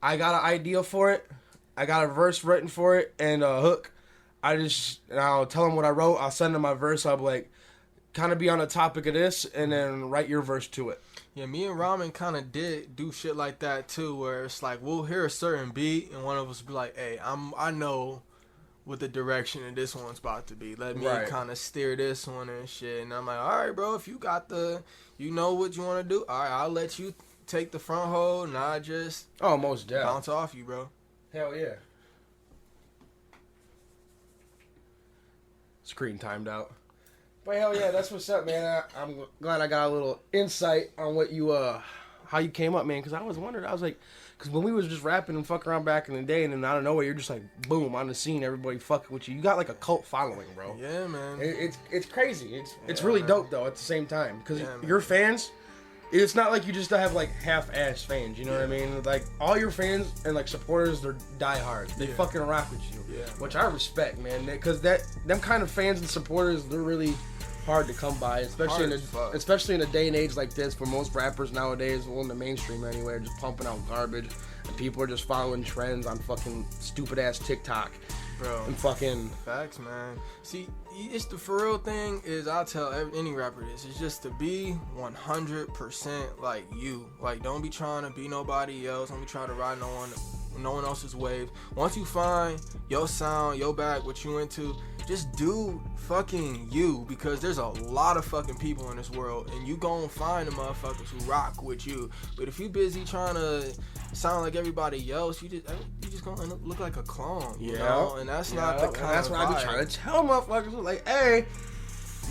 I got an idea for it. I got a verse written for it and a hook. And I'll tell him what I wrote. I'll send him my verse. I'll be like, kind of be on the topic of this and then write your verse to it. Yeah, me and Ramen kind of did do shit like that too, where it's like we'll hear a certain beat and one of us will be like, hey, I know what the direction of this one's about to be. Let me kind of steer this one and shit. And I'm like, all right, bro, if you got you know what you want to do, all right, I'll let you take the front hold and I just most definitely bounce off you, bro. Hell yeah. Screen timed out. But hell yeah, that's what's up, man. I'm glad I got a little insight on what you, how you came up, man. Because I was wondering, I was like, because when we was just rapping and fucking around back in the day, and then out of nowhere, you're just like, boom, on the scene, everybody fucking with you. You got like a cult following, bro. Yeah, man. It's crazy. It's really dope though at the same time because your fans. It's not like you just have like half-ass fans, you know what I mean? Like all your fans and like supporters, they're diehard. They fucking rock with you, which I respect, man. Because them kind of fans and supporters, they're really hard to come by, especially in a day and age like this, where most rappers nowadays, well in the mainstream anyway, are just pumping out garbage, and people are just following trends on fucking stupid ass TikTok. Bro, and fucking facts, man. See, it's the for real thing is I'll tell any rapper this. It's just to be 100% like you. Like, don't be trying to be nobody else. Don't be trying to ride no one no one else's wave. Once you find your sound, your bag, what you into, just do fucking you, because there's a lot of fucking people in this world, and you gon' find the motherfuckers who rock with you. But if you busy trying to sound like everybody else, you just gonna look like a clone, you know? And that's not the kind that's of what I be trying to tell motherfuckers. Like, hey,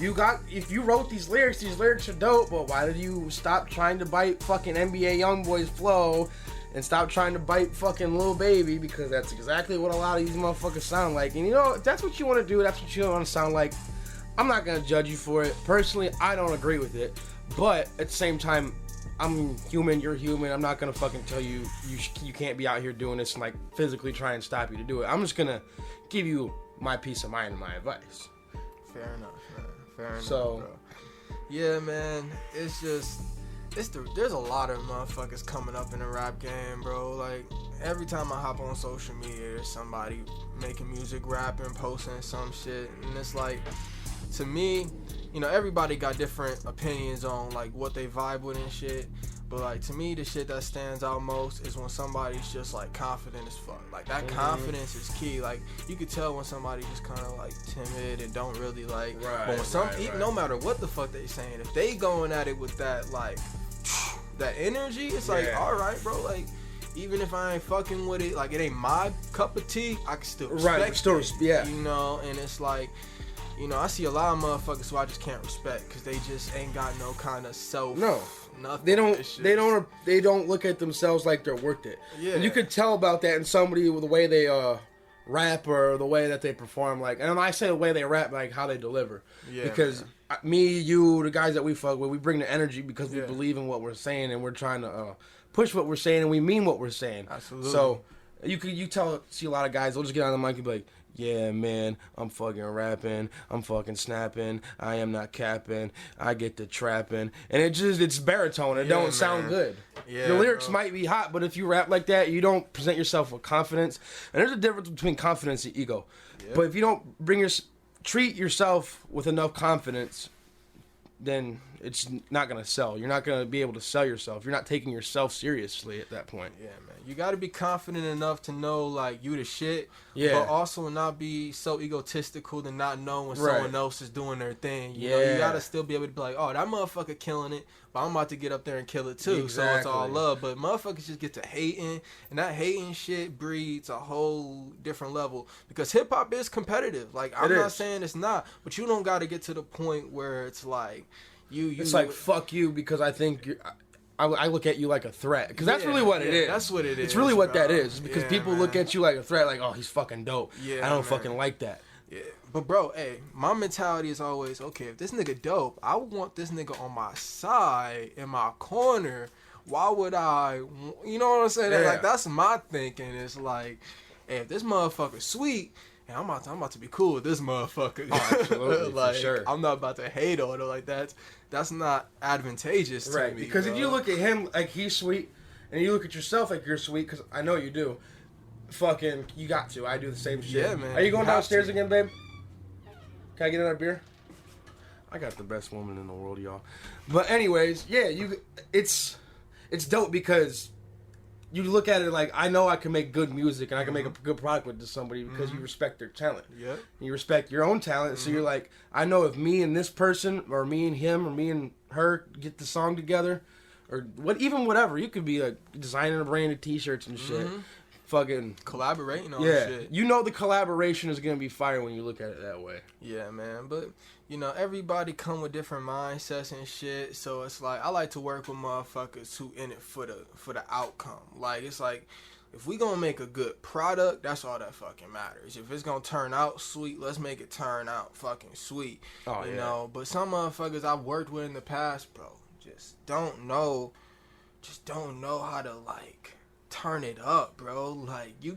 if you wrote these lyrics are dope, but why did you stop trying to bite fucking NBA Youngboy's flow and stop trying to bite fucking Lil Baby? Because that's exactly what a lot of these motherfuckers sound like. And you know, if that's what you want to do, that's what you want to sound like, I'm not gonna judge you for it. Personally, I don't agree with it, but at the same time, I'm human, you're human. I'm not gonna fucking tell you you can't be out here doing this and like physically try and stop you to do it. I'm just gonna give you my peace of mind and my advice. Fair enough, man. Fair enough, so, bro. Yeah, man. It's just, there's a lot of motherfuckers coming up in the rap game, bro. Like, every time I hop on social media, there's somebody making music, rapping, posting some shit. And it's like, to me, you know, everybody got different opinions on, like, what they vibe with and shit. But, like, to me, the shit that stands out most is when somebody's just, like, confident as fuck. Like, that confidence is key. Like, you could tell when somebody's just kind of, like, timid and don't really, like... Right, but when no matter what the fuck they saying, if they going at it with that, like, that energy, it's like, all right, bro, like... Even if I ain't fucking with it, like, it ain't my cup of tea, I can still respect it, yeah. You know, and it's like... You know, I see a lot of motherfuckers who I just can't respect because they just ain't got no kind of self. No, nothing. They don't look at themselves like they're worth it. Yeah, and you could tell about that in somebody with the way they rap or the way that they perform. Like, and when I say the way they rap, like how they deliver. Yeah. Because me, you, the guys that we fuck with, we bring the energy because we believe in what we're saying and we're trying to push what we're saying and we mean what we're saying. Absolutely. So see a lot of guys, they'll just get on the mic and be like, yeah, man, I'm fucking rapping, I'm fucking snapping, I am not capping, I get the trapping, and it's baritone, it don't sound good. Yeah, your lyrics might be hot, but if you rap like that, you don't present yourself with confidence, and there's a difference between confidence and ego. But if you don't treat yourself with enough confidence, then it's not going to sell. You're not going to be able to sell yourself. You're not taking yourself seriously at that point. Yeah, man. You got to be confident enough to know, like, you the shit. Yeah. But also not be so egotistical to not know when someone else is doing their thing. You know, you got to still be able to be like, oh, that motherfucker killing it, but I'm about to get up there and kill it too. Exactly. So it's all love. But motherfuckers just get to hating, and that hating shit breeds a whole different level. Because hip-hop is competitive. Like, I'm not saying it's not, but you don't got to get to the point where it's like, it's like, fuck you because I think I look at you like a threat. Because that's really what it is. That's what it is. It's really what that is. Because people look at you like a threat, like, oh, he's fucking dope. Yeah, I don't fucking like that. Yeah. But, bro, hey, my mentality is always, okay, if this nigga dope, I want this nigga on my side, in my corner. Why would I, you know what I'm saying? Yeah. Like, that's my thinking. It's like, hey, if this motherfucker's sweet, I'm about to be cool with this motherfucker. Oh, absolutely, like, for sure. I'm not about to hate on it like that. That's not advantageous to me. Because bro. if you look at him like he's sweet, and you look at yourself like you're sweet, because I know you do, fucking, you got to. I do the same shit. Yeah, man. Are you going downstairs again, babe? Can I get another beer? I got the best woman in the world, y'all. But anyways, yeah, it's dope because you look at it like, I know I can make good music and I can make a good product with somebody because you respect their talent. Yeah. You respect your own talent. So you're like, I know if me and this person or me and him or me and her get the song together or whatever, you could be like designing a brand of t-shirts and shit. Fucking collaborating on shit. You know the collaboration is going to be fire when you look at it that way. Yeah, man. But, you know, everybody come with different mindsets and shit. So it's like, I like to work with motherfuckers who in it for the outcome. Like, it's like, if we gonna make a good product, that's all that fucking matters. If it's gonna turn out sweet, let's make it turn out fucking sweet. Oh, you know? But some motherfuckers I've worked with in the past, bro, just don't know how to, like, turn it up, bro. Like, you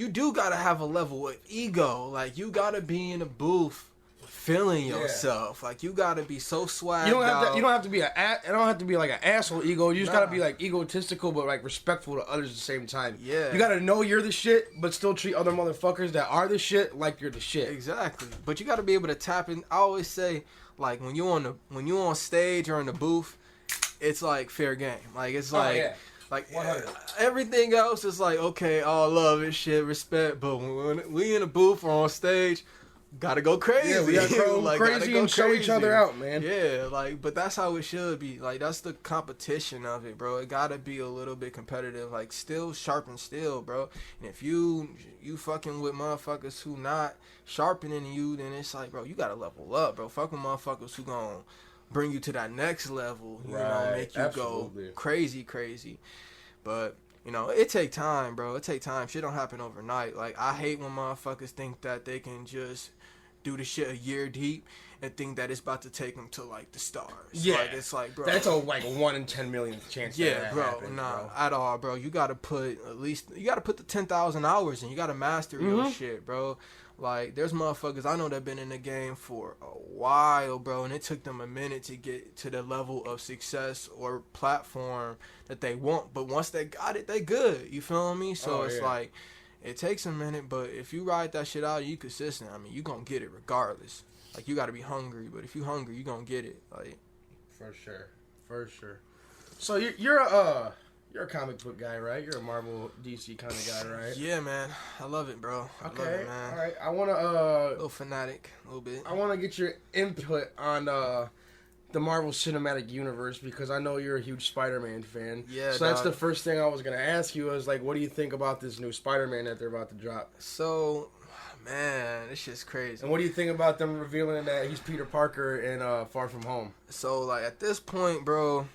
do gotta have a level of ego. Like, you gotta be in a booth feeling yourself. Like, you gotta be so swagged out. You don't have to be it don't have to be like an asshole ego. You just gotta be like egotistical but like respectful to others at the same time. Yeah. You gotta know you're the shit but still treat other motherfuckers that are the shit like you're the shit. Exactly. But you gotta be able to tap in. I always say, like, when you on stage or in the booth, it's like fair game. Like, it's like Like 100. everything else is like, okay, all love and shit, respect. But when we in a booth or on stage, gotta go crazy. Yeah, we gotta go like, crazy gotta go and show each other out, man. Yeah, like, but that's how it should be. Like, that's the competition of it, bro. It gotta be a little bit competitive. Like, still sharpen steel, bro. And if you fucking with motherfuckers who not sharpening you, then it's like, bro, you gotta level up, bro. Fuck with motherfuckers who gon' bring you to that next level, you know, make you go crazy. But, you know, it take time, bro. It take time. Shit don't happen overnight. Like, I hate when motherfuckers think that they can just do the shit a year deep and think that it's about to take them to, like, the stars. Yeah. Like, it's like, bro. That's a, like, 1 in 10 millionth chance that bro. happens, Nah, bro. at all, bro. You gotta put the 10,000 hours in. You gotta master your shit, bro. Like, there's motherfuckers I know that been in the game for a while, bro, and it took them a minute to get to the level of success or platform that they want. But once they got it, they good. You feel me? So it's like, it takes a minute, but if you ride that shit out, you consistent. I mean, you gonna get it regardless. Like, you gotta be hungry, but if you hungry, you gonna get it. Like, for sure. So you're a comic book guy, right? You're a Marvel, DC kind of guy, right? Yeah, man. I love it, bro. I love it, man. All right. I want to a little fanatic, a little bit. I want to get your input on the Marvel Cinematic Universe because I know you're a huge Spider-Man fan. Yeah, so that's the first thing I was gonna ask you is like, what do you think about this new Spider-Man that they're about to drop? So, man, this shit's crazy. And what do you think about them revealing that he's Peter Parker in Far From Home? So, like, at this point, bro,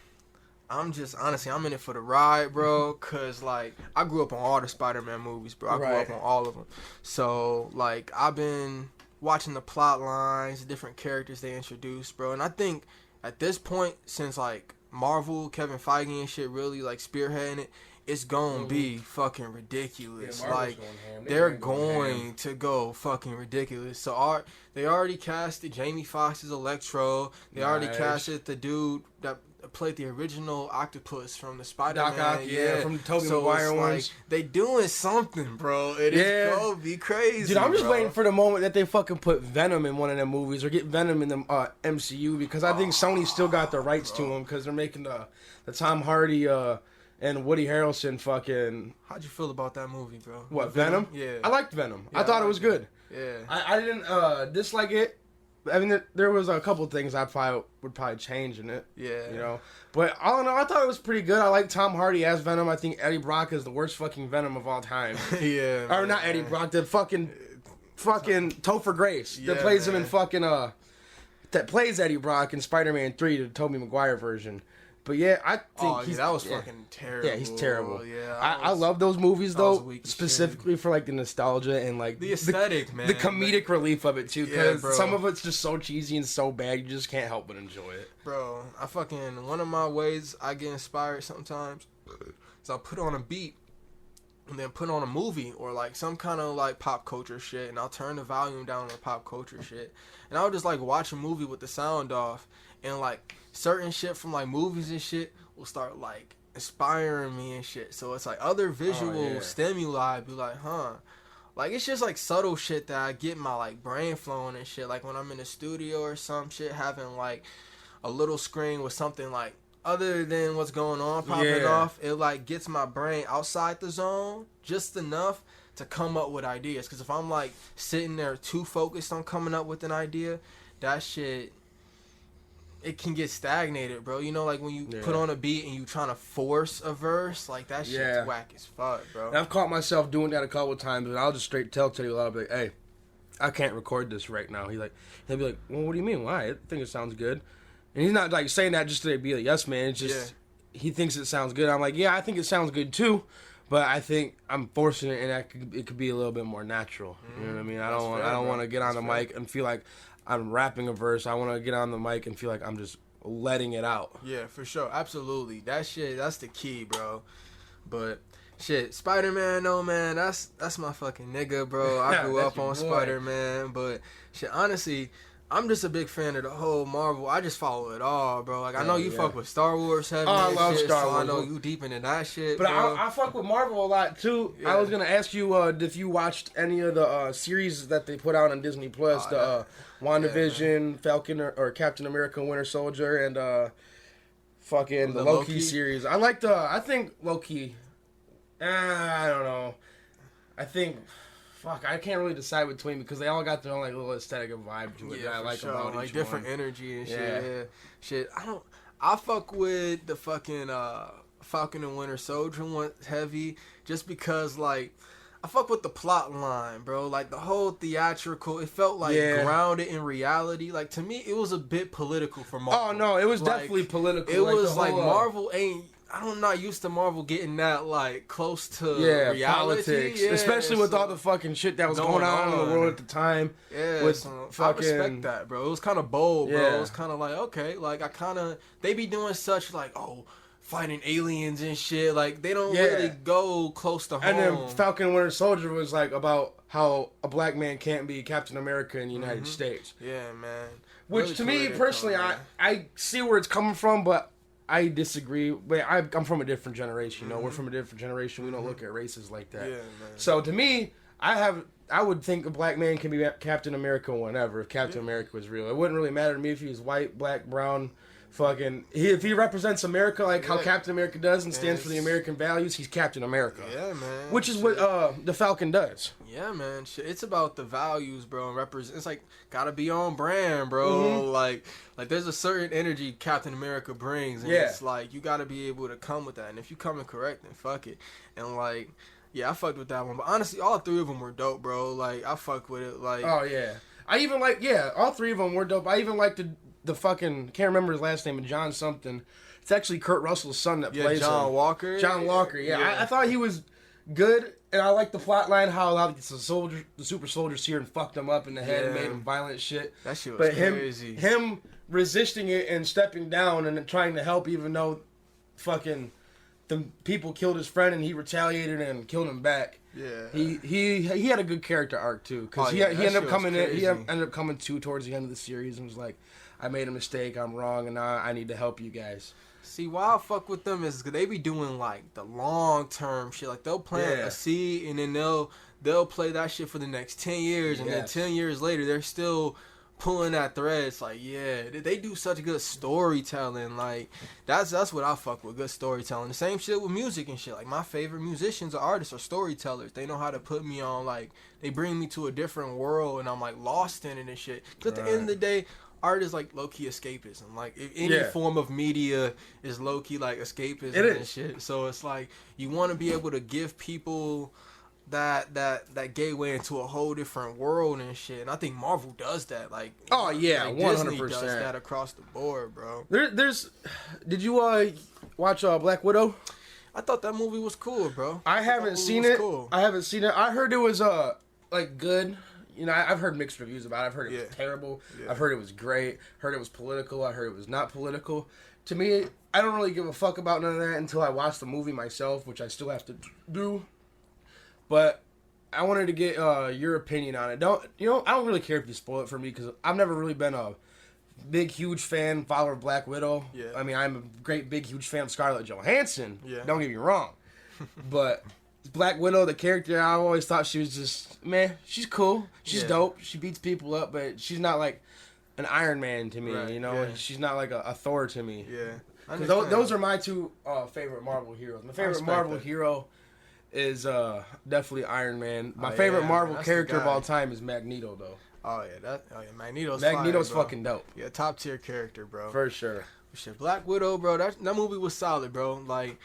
I'm in it for the ride, bro, because, like, I grew up on all the Spider-Man movies, bro. I grew up on all of them. So, like, I've been watching the plot lines, the different characters they introduced, bro. And I think at this point, since, like, Marvel, Kevin Feige and shit really, like, spearheading it, it's gonna be fucking ridiculous. Yeah, like, they're going to go fucking ridiculous. So, they already casted Jamie Foxx as Electro. They already casted the dude that played the original Octopus from the Spider-Man. Doc Ock, from the Tobey Maguire ones. Like, they doing something, bro. It's gonna be crazy, dude. I'm just bro. waiting for the moment that they fucking put Venom in one of them movies or get Venom in the MCU because I think Sony still got the rights to him because they're making the Tom Hardy and Woody Harrelson fucking. How'd you feel about that movie, bro? What, Venom? Yeah. I liked Venom. Yeah, I thought it was good. Yeah. I didn't dislike it. I mean, there was a couple things I would probably change in it. Yeah. You know? But all in all, I thought it was pretty good. I like Tom Hardy as Venom. I think Eddie Brock is the worst fucking Venom of all time. Yeah. Or not Eddie Brock, the fucking Topher Grace that plays him in fucking that plays Eddie Brock in Spider-Man 3, the Tobey Maguire version. But yeah, I think that was fucking terrible. Yeah, he's terrible. Yeah, I love those movies though, specifically for like the nostalgia and like the aesthetic, man, the comedic relief of it too. Because some of it's just so cheesy and so bad, you just can't help but enjoy it. Bro, one of my ways I get inspired sometimes is I put on a beat and then put on a movie or like some kind of like pop culture shit, and I'll turn the volume down on the pop culture shit, and I'll just like watch a movie with the sound off, and like certain shit from like movies and shit will start like inspiring me and shit. So it's like other visual stimuli be like, like it's just like subtle shit that I get my like brain flowing and shit. Like when I'm in the studio or some shit, having like a little screen with something like other than what's going on popping off, it like gets my brain outside the zone just enough to come up with ideas. Because if I'm like sitting there too focused on coming up with an idea, that shit, it can get stagnated, bro. You know, like when you put on a beat and you trying to force a verse, like that shit's whack as fuck, bro. And I've caught myself doing that a couple of times, and I'll just straight tell Teddy, I'll be like, hey, I can't record this right now. He'll be like, well, what do you mean? Why? I think it sounds good. And he's not like saying that just to be like, yes, man. It's just he thinks it sounds good. I'm like, yeah, I think it sounds good too, but I think I'm forcing it, and it could be a little bit more natural. You know what I mean? I don't want to get on the mic and feel like I'm rapping a verse. I want to get on the mic and feel like I'm just letting it out. Yeah, for sure. Absolutely. That shit, that's the key, bro. But shit, Spider-Man, though, man, that's my fucking nigga, bro. I grew up on Spider-Man, but shit, honestly, I'm just a big fan of the whole Marvel. I just follow it all, bro. Like, I know you fuck with Star Wars heavy. Oh, I love shit, Star Wars. So I know you deep into that shit, but bro. I fuck with Marvel a lot, too. Yeah. I was going to ask you if you watched any of the series that they put out on Disney+, WandaVision, Falcon or Captain America Winter Soldier, and fucking the Loki series. I think Loki. I don't know. I think. Fuck, I can't really decide between because they all got their own like little aesthetic and vibe to it that I like about like each different one. energy and shit. Yeah. Shit. I fuck with the fucking Falcon and Winter Soldier one heavy just because like I fuck with the plot line, bro. Like the whole theatrical, it felt like grounded in reality. Like to me, it was a bit political for Marvel. Oh no, it was like, definitely political. It was like Marvel ain't. I'm not used to Marvel getting that like close to reality, politics, especially with all the fucking shit that was going on in the world at the time. Yeah, with I respect that, bro. It was kind of bold, bro. It was kind of like okay, like they be doing such like fighting aliens and shit. Like they don't really go close to home. And then Falcon and Winter Soldier was like about how a black man can't be Captain America in the United States. Yeah, man. Which really to me personally, I see where it's coming from, but I disagree. But I'm from a different generation. You know, we're from a different generation. We don't look at races like that. Yeah, man. So to me, I would think a black man can be Captain America whenever if Captain America was real. It wouldn't really matter to me if he was white, black, brown. If he represents America like how Captain America does and stands for the American values, he's Captain America. Yeah, man. Which is what the Falcon does. Yeah, man. Shit, it's about the values, bro. And it's like gotta be on brand, bro. Like there's a certain energy Captain America brings, and it's like you gotta be able to come with that. And if you come in correct, then fuck it. And like, I fucked with that one. But honestly, all three of them were dope, bro. Like I fucked with it. Like, oh yeah, I even like all three of them were dope. I even liked the fucking can't remember his last name, John something. It's actually Kurt Russell's son that plays John him. Walker. John Walker, I thought he was good, and I like the plot line how a lot of the super soldiers here and fucked him up in the head and made him violent shit. That shit was crazy. Him resisting it and stepping down and trying to help, even though fucking the people killed his friend and he retaliated and killed him back. Yeah, he had a good character arc too because he ended up coming in. He ended up coming towards the end of the series and was like, I made a mistake, I'm wrong, and now I need to help you guys. See, why I fuck with them is they be doing, like, the long-term shit. Like, they'll plant a seed, and then they'll play that shit for the next 10 years, and then 10 years later, they're still pulling that thread. It's like, they do such good storytelling. Like, that's what I fuck with, good storytelling. The same shit with music and shit. Like, my favorite musicians or artists are storytellers. They know how to put me on, like, they bring me to a different world, and I'm, like, lost in it and shit. Because at the end of the day, art is like low-key escapism. Like any form of media is low-key like escapism and shit. So it's like you want to be able to give people that gateway into a whole different world and shit. And I think Marvel does that. Like 100%. Disney does that across the board, bro. Did you watch Black Widow? I thought that movie was cool, bro. I haven't seen it. Cool. I haven't seen it. I heard it was like good. You know, I've heard mixed reviews about it. I've heard it was terrible. I've heard it was great. Heard it was political. I heard it was not political. To me, I don't really give a fuck about none of that until I watch the movie myself, which I still have to do. But I wanted to get your opinion on it. I don't really care if you spoil it for me because I've never really been a big, huge follower of Black Widow. Yeah. I mean, I'm a great, big, huge fan of Scarlett Johansson. Yeah. Don't get me wrong. But Black Widow, the character, I always thought she was just, man, she's cool. She's dope. She beats people up, but she's not like an Iron Man to me, you know? Yeah. She's not like a Thor to me. Yeah. Those are my two favorite Marvel heroes. My favorite Marvel hero is definitely Iron Man. My favorite Marvel character of all time is Magneto, though. Magneto's fucking dope. Yeah, top tier character, bro. For sure. Shit, Black Widow, bro. That movie was solid, bro. Like,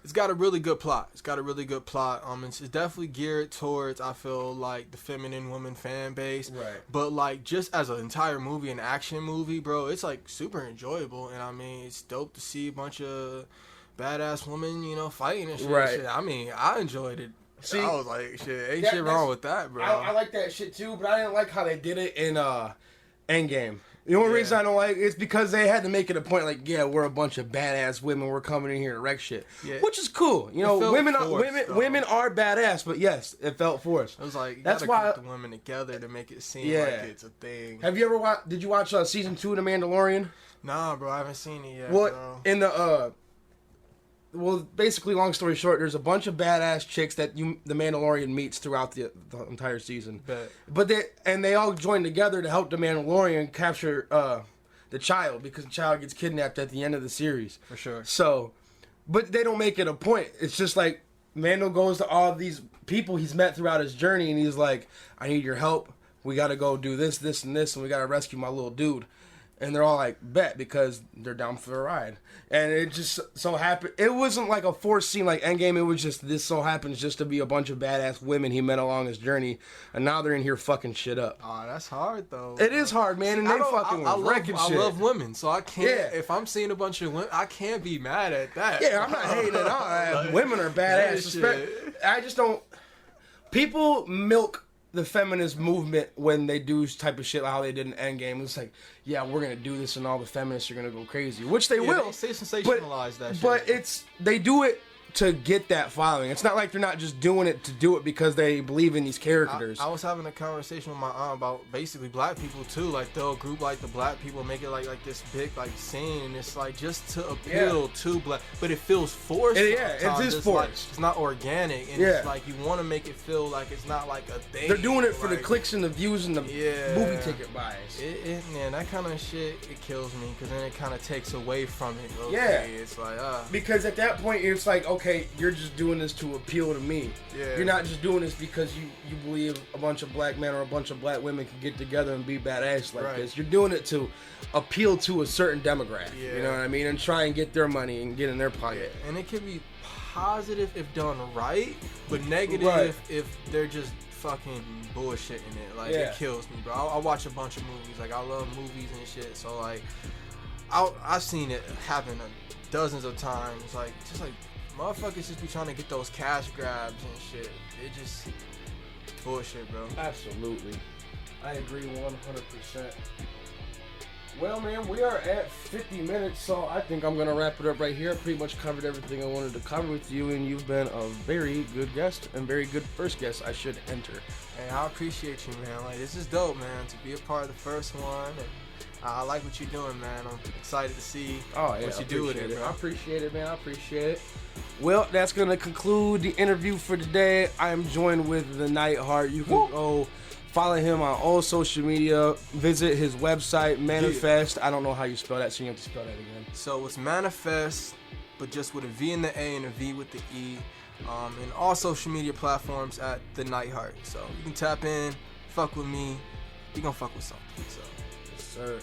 it's got a really good plot. It's definitely geared towards, I feel like, the feminine woman fan base. Right. But like, just as an entire movie, an action movie, bro, it's like super enjoyable. And I mean, it's dope to see a bunch of badass women, you know, fighting and shit. Right. Shit. I mean, I enjoyed it. See, I was like, shit, shit wrong with that, bro. I like that shit too, but I didn't like how they did it in Endgame. The only reason I don't like it is because they had to make it a point like, we're a bunch of badass women. We're coming in here to wreck shit, which is cool. You know, women are badass, but yes, it felt forced. It was like that's why keep the women together to make it seem like it's a thing. Have you ever watched? Did you watch season 2 of The Mandalorian? Nah, bro, I haven't seen it yet. Well, bro. In the basically, long story short, there's a bunch of badass chicks that the Mandalorian meets throughout the entire season. But they all join together to help the Mandalorian capture the child, because the child gets kidnapped at the end of the series. For sure. So, but they don't make it a point. It's just like Mando goes to all these people he's met throughout his journey, and he's like, I need your help. We got to go do this, this, and this, and we got to rescue my little dude. And they're all like, bet, because they're down for the ride. And it just so happened, it wasn't like a forced scene like Endgame, it was just, this so happens just to be a bunch of badass women he met along his journey, and now they're in here fucking shit up. Oh, that's hard, though. It is hard, man, and they fucking wrecking shit. I love women, so I can't, if I'm seeing a bunch of women, I can't be mad at that. Yeah, I'm not hating at all. Like, women are badass. I just don't, people milk the feminist movement when they do type of shit like how they did in Endgame. It's like, yeah, we're gonna do this and all the feminists are gonna go crazy, which they will. They sensationalize that shit. But they do it to get that following. It's not like they're not just doing it to do it because they believe in these characters. I was having a conversation with my aunt about basically black people too. Like they'll group like the black people, make it like this big like scene, and it's like just to appeal to black, but it feels forced. It is forced. Like, it's not organic, and it's like you want to make it feel like it's not like a thing. They're doing it for the clicks and the views and the movie ticket buys. Man, that kind of shit, it kills me because then it kind of takes away from it. Okay? It's like because at that point it's like, okay, you're just doing this to appeal to me. Yeah. You're not just doing this because you believe a bunch of black men or a bunch of black women can get together and be badass like this. You're doing it to appeal to a certain demographic. Yeah. You know what I mean? And try and get their money and get in their pocket. And it can be positive if done right, but negative if they're just fucking bullshitting it. Like it kills me, bro. I watch a bunch of movies. Like I love movies and shit. So like I've seen it happen dozens of times. Like just like motherfuckers just be trying to get those cash grabs and shit. It just bullshit, bro. Absolutely. I agree 100%. Well, man, we are at 50 minutes, so I think I'm going to wrap it up right here. I pretty much covered everything I wanted to cover with you, and you've been a very good guest and very good first guest I should enter. Hey, I appreciate you, man. Like, this is dope, man, to be a part of the first one. And I like what you're doing, man. I'm excited to see what you do with it, bro. I appreciate it, man. I appreciate it. Well, that's going to conclude the interview for today. I am joined with the Knightheart. You can go follow him on all social media. Visit his website, MVNIFVST. I don't know how you spell that, so you have to spell that again. So it's MVNIFVST, but just with a V in the A and a V with the E. And all social media platforms at the Knightheart. So you can tap in, fuck with me. You gonna fuck with something. So. Sir.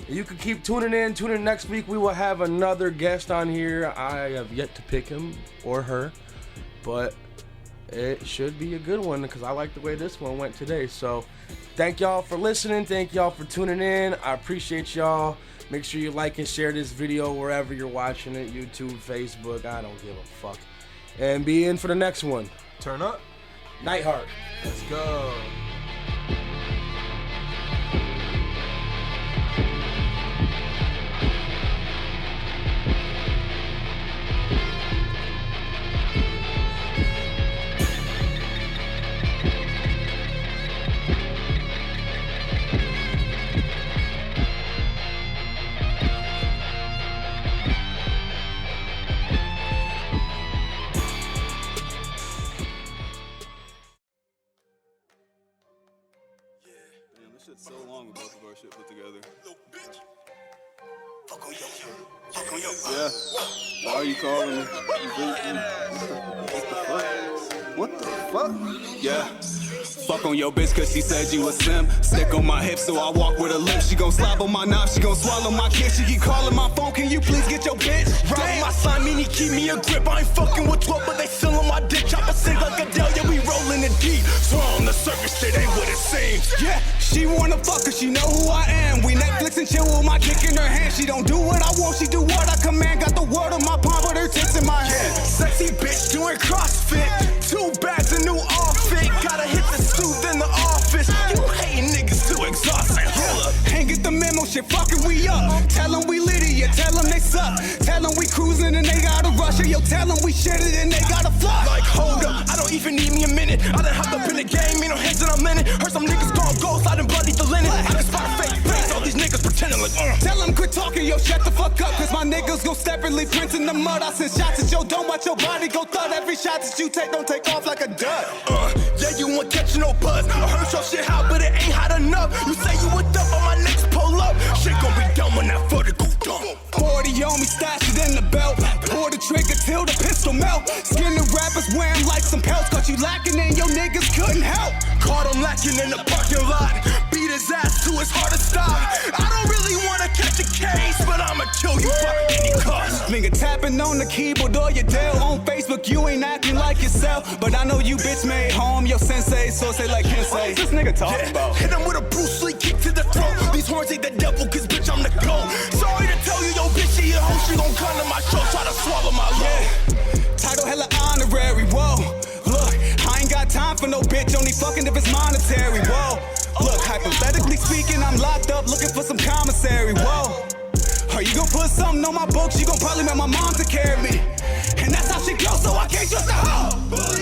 You can keep tuning in. Tune in next week. We will have another guest on here. I have yet to pick him or her, but it should be a good one because I like the way this one went today. So thank y'all for listening. Thank y'all for tuning in. I appreciate y'all. Make sure you like and share this video wherever you're watching it. YouTube, Facebook. I don't give a fuck. And be in for the next one. Turn up. Knightheart. Let's go. So long with both of our shit put together. Yeah. Why are you calling me? What the fuck? Yeah. Fuck on your bitch cause she said you a sim. Stick on my hip so I walk with a limp. She gon' slob on my knob, she gon' swallow my kiss. She keep calling my phone, can you please get your bitch? Robbing my slime, meaning keep me a grip. I ain't fucking with 12, but they still on my dick. Chop a sink like Adele, yeah, we rollin' it deep. So on the surface, shit ain't what it seems. Yeah, she wanna fuck cause she know who I am. We Netflix and chill with my dick in her hand. She don't do what I want, she do what I command. Got the word on my palm, but her tits in my hand. Sexy bitch doing CrossFit. 2 bags, a new outfit. Gotta hit the suit in the office. You hating niggas too exhausting. Hold up. Ain't get the memo, shit fucking we up. Tell them we lit it, yeah, tell them they suck. Tell them we cruising and they gotta rush it. Yo, tell them we shit it and they gotta fly. Like, hold up, I don't even need me a minute. I done hopped up in the game, ain't no hands in a minute. Heard some niggas gone ghost, I done bloodied the linen. I just spot a fake face, all these niggas pretending like, Tell them quit talking, yo, shut the fuck up. Cause my niggas gon' separately print in the mud. I send shots at yo, don't watch your body go thud. Every shot that you take, don't take off like a dud. Yeah, you want catching no buzz. I heard your shit hot, but it ain't hot enough. You say you a dump, but my niggas pull up. Shit gon' be dumb when that typing on the keyboard or your Dell. On Facebook, you ain't acting like yourself. But I know you bitch made home, your sensei, so say like Kensei. This nigga talking about? Hit him with a Bruce Lee kick to the throat. These horns ain't the devil, cause bitch, I'm the GOAT. Sorry to tell you, yo, bitch, she a hoe. She gon' come to my show, try to swallow my load. Title hella honorary, whoa. Look, I ain't got time for no bitch, only fucking if it's monetary, whoa. Look, hypothetically speaking, I'm locked up looking for some commissary, whoa. Are you gon' put something on my books? You gon' probably make my mom take care of me. And that's how she goes, so I can't trust a hoe.